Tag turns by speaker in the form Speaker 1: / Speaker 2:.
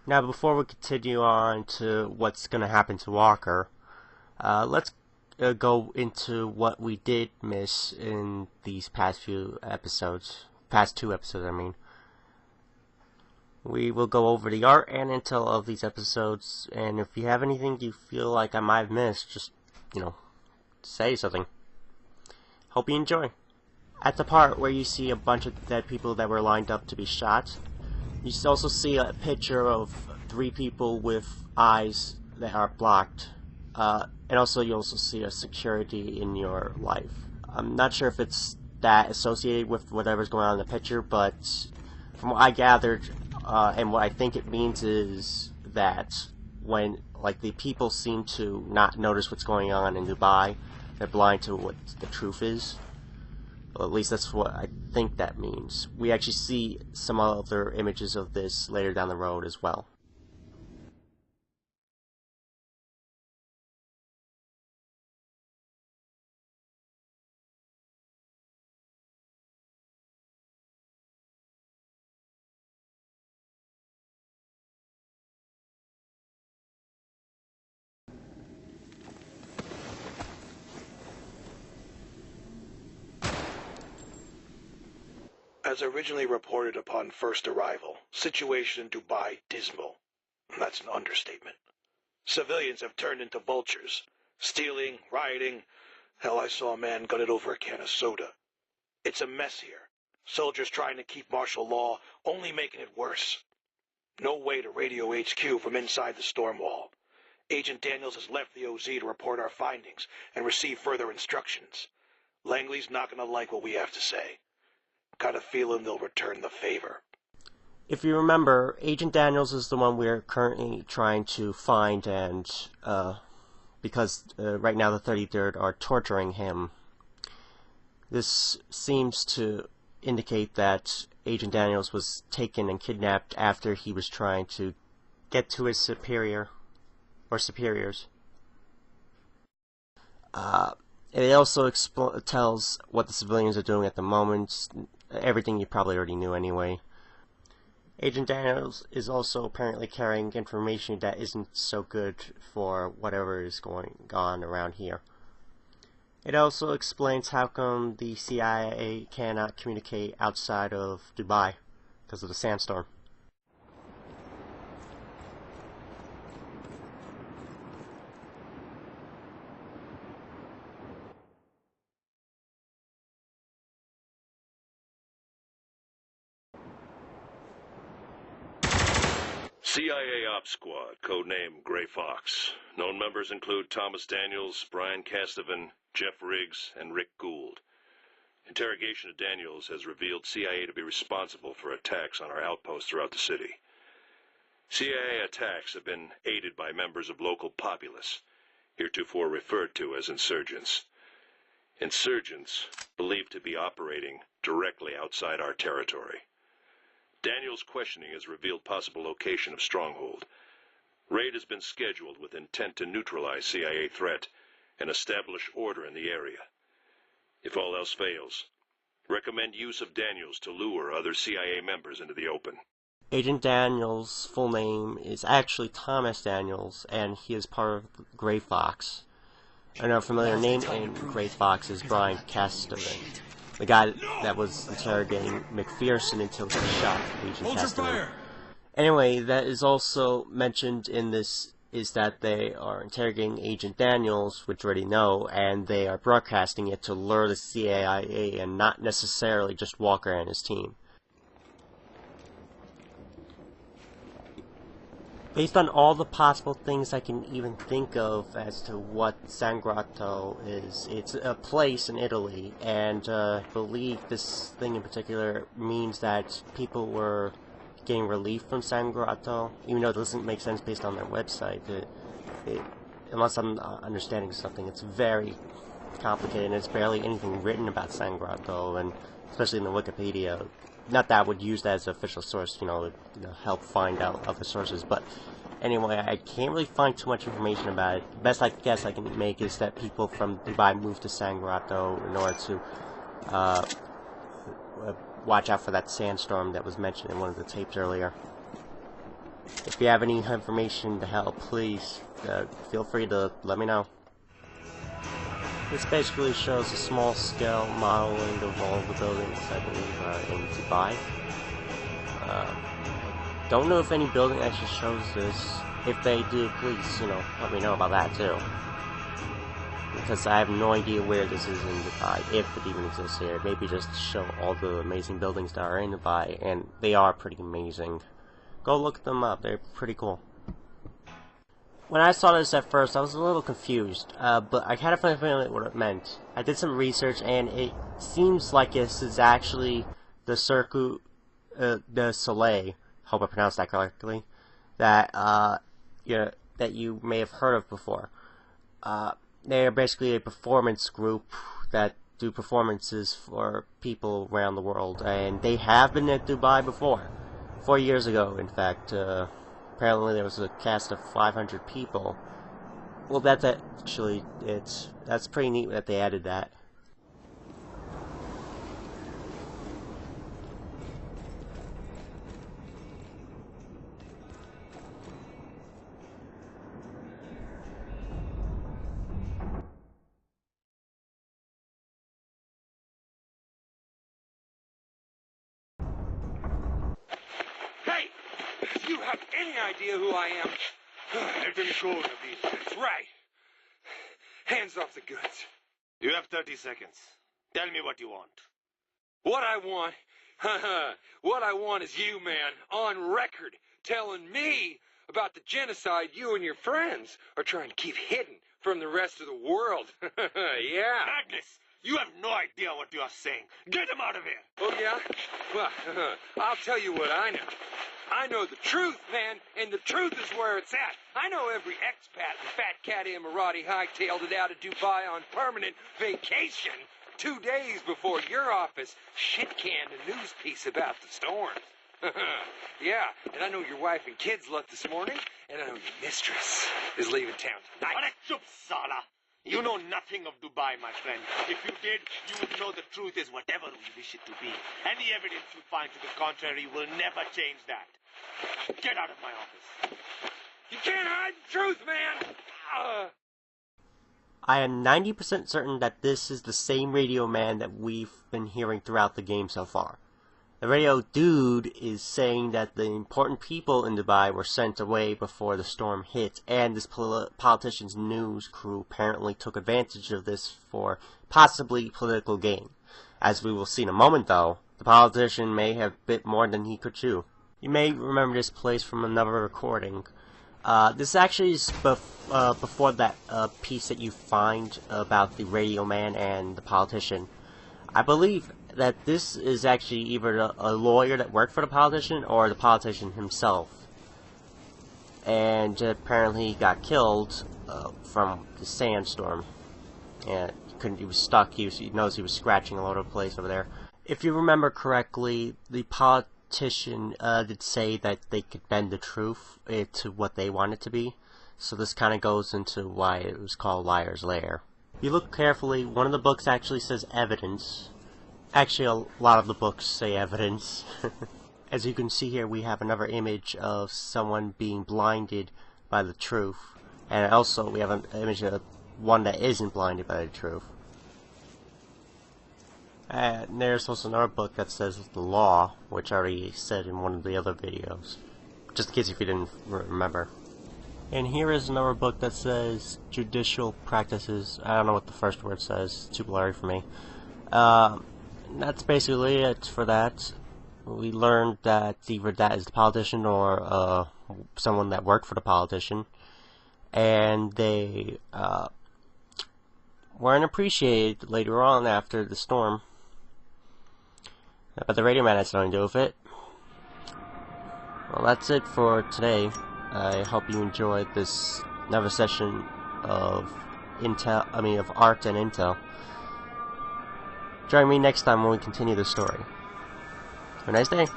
Speaker 1: Now, before we continue on to what's going to happen to Walker, let's go into what we did miss in these past two episodes, I mean. We will go over the art and intel of these episodes, and if you have anything you feel like I might have missed, just, say something. Hope you enjoy. At the part where you see a bunch of dead people that were lined up to be shot, you also see a picture of 3 people with eyes that are blocked. And also you also see a security in your life. I'm not sure if it's that associated with whatever's going on in the picture, but from what I gathered, and what I think it means is that when, the people seem to not notice what's going on in Dubai, they're blind to what the truth is. Well, at least that's what I think that means. We actually see some other images of this later down the road as well.
Speaker 2: As originally reported upon first arrival, situation in Dubai dismal. That's an understatement. Civilians have turned into vultures. Stealing, rioting. Hell, I saw a man gutted over a can of soda. It's a mess here. Soldiers trying to keep martial law, only making it worse. No way to radio HQ from inside the storm wall. Agent Daniels has left the OZ to report our findings and receive further instructions. Langley's not gonna like what we have to say. Got a feeling they'll return the favor.
Speaker 1: If you remember, Agent Daniels is the one we're currently trying to find, and because right now the 33rd are torturing him. This seems to indicate that Agent Daniels was taken and kidnapped after he was trying to get to his superior, or superiors. It also tells what the civilians are doing at the moment, everything you probably already knew anyway. Agent Daniels is also apparently carrying information that isn't so good for whatever is going on around here. It also explains how come the CIA cannot communicate outside of Dubai because of the sandstorm.
Speaker 3: CIA Ops Squad, codename Gray Fox. Known members include Thomas Daniels, Brian Castovan, Jeff Riggs, and Rick Gould. Interrogation of Daniels has revealed CIA to be responsible for attacks on our outposts throughout the city. CIA attacks have been aided by members of local populace, heretofore referred to as insurgents. Insurgents believed to be operating directly outside our territory. Daniels' questioning has revealed possible location of stronghold. Raid has been scheduled with intent to neutralize CIA threat and establish order in the area. If all else fails, recommend use of Daniels to lure other CIA members into the open.
Speaker 1: Agent Daniels' full name is actually Thomas Daniels, and he is part of Gray Fox. Another familiar name in Gray Fox is Brian Castovan, the guy that was interrogating McPherson until he shot Agent Castovan. Anyway, that is also mentioned in this, is that they are interrogating Agent Daniels, which we already know, and they are broadcasting it to lure the CIA and not necessarily just Walker and his team. Based on all the possible things I can even think of as to what Sangrado is, it's a place in Italy, and I believe this thing in particular means that people were getting relief from Sangrado, even though it doesn't make sense based on their website. Unless I'm understanding something, it's very complicated, and there's barely anything written about Sangrado, and especially in the Wikipedia. Not that I would use that as an official source, to help find out other sources, but anyway, I can't really find too much information about it. The best I guess I can make is that people from Dubai moved to Sangrado in order to watch out for that sandstorm that was mentioned in one of the tapes earlier. If you have any information to help, please feel free to let me know. This basically shows a small-scale modeling of all the buildings, I believe, in Dubai. Don't know if any building actually shows this. If they do, please, let me know about that too. Because I have no idea where this is in Dubai, if it even exists here. Maybe just show all the amazing buildings that are in Dubai, and they are pretty amazing. Go look them up, they're pretty cool. When I saw this at first, I was a little confused, but I kind of found what it meant. I did some research, and it seems like this is actually the Cirque du Soleil, hope I pronounced that correctly, that that you may have heard of before. They're basically a performance group that do performances for people around the world, and they have been at Dubai before. 4 years ago, in fact. Apparently there was a cast of 500 people. Well, that's pretty neat that they added that.
Speaker 4: You have any idea who I am?
Speaker 5: Let him go, Nabil.
Speaker 4: That's right. Hands off the goods.
Speaker 5: You have 30 seconds. Tell me what you want.
Speaker 4: What I want? What I want is you, man, on record, telling me about the genocide you and your friends are trying to keep hidden from the rest of the world. Yeah.
Speaker 5: Magnus, you have no idea what you are saying. Get him out of here.
Speaker 4: Oh, yeah? Well, I'll tell you what I know. I know the truth, man, and the truth is where it's at. I know every expat and fat cat Emirati hightailed it out of Dubai on permanent vacation 2 days before your office shit-canned a news piece about the storms. Yeah, and I know your wife and kids left this morning, and I know your mistress is leaving town tonight.
Speaker 5: Chup, Sala. You know nothing of Dubai, my friend. If you did, you would know the truth is whatever we wish it to be. Any evidence you find to the contrary will never change that. Get out of my office.
Speaker 4: You can't hide the truth, man!
Speaker 1: I am 90% certain that this is the same radio man that we've been hearing throughout the game so far. The radio dude is saying that the important people in Dubai were sent away before the storm hit, and this politician's news crew apparently took advantage of this for possibly political gain. As we will see in a moment, though, the politician may have bit more than he could chew. You may remember this place from another recording. This actually is before that piece that you find about the radio man and the politician. I believe that this is actually either a lawyer that worked for the politician or the politician himself. And apparently he got killed from the sandstorm. And he was stuck. He knows he was scratching all over the place over there. If you remember correctly, the politician did say that they could bend the truth to what they want it to be. So this kind of goes into why it was called Liar's Lair. If you look carefully, one of the books actually says evidence. Actually, a lot of the books say evidence. As you can see here, we have another image of someone being blinded by the truth. And also, we have an image of one that isn't blinded by the truth. And there's also another book that says the law, which I already said in one of the other videos. Just in case if you didn't remember. And here is another book that says judicial practices. I don't know what the first word says. It's too blurry for me. That's basically it for that. We learned that either that is the politician or someone that worked for the politician. And they weren't appreciated later on after the storm. But the radio man has nothing to do with it. Well, that's it for today. I hope you enjoyed this another session of of art and intel. Join me next time when we continue the story. Have a nice day.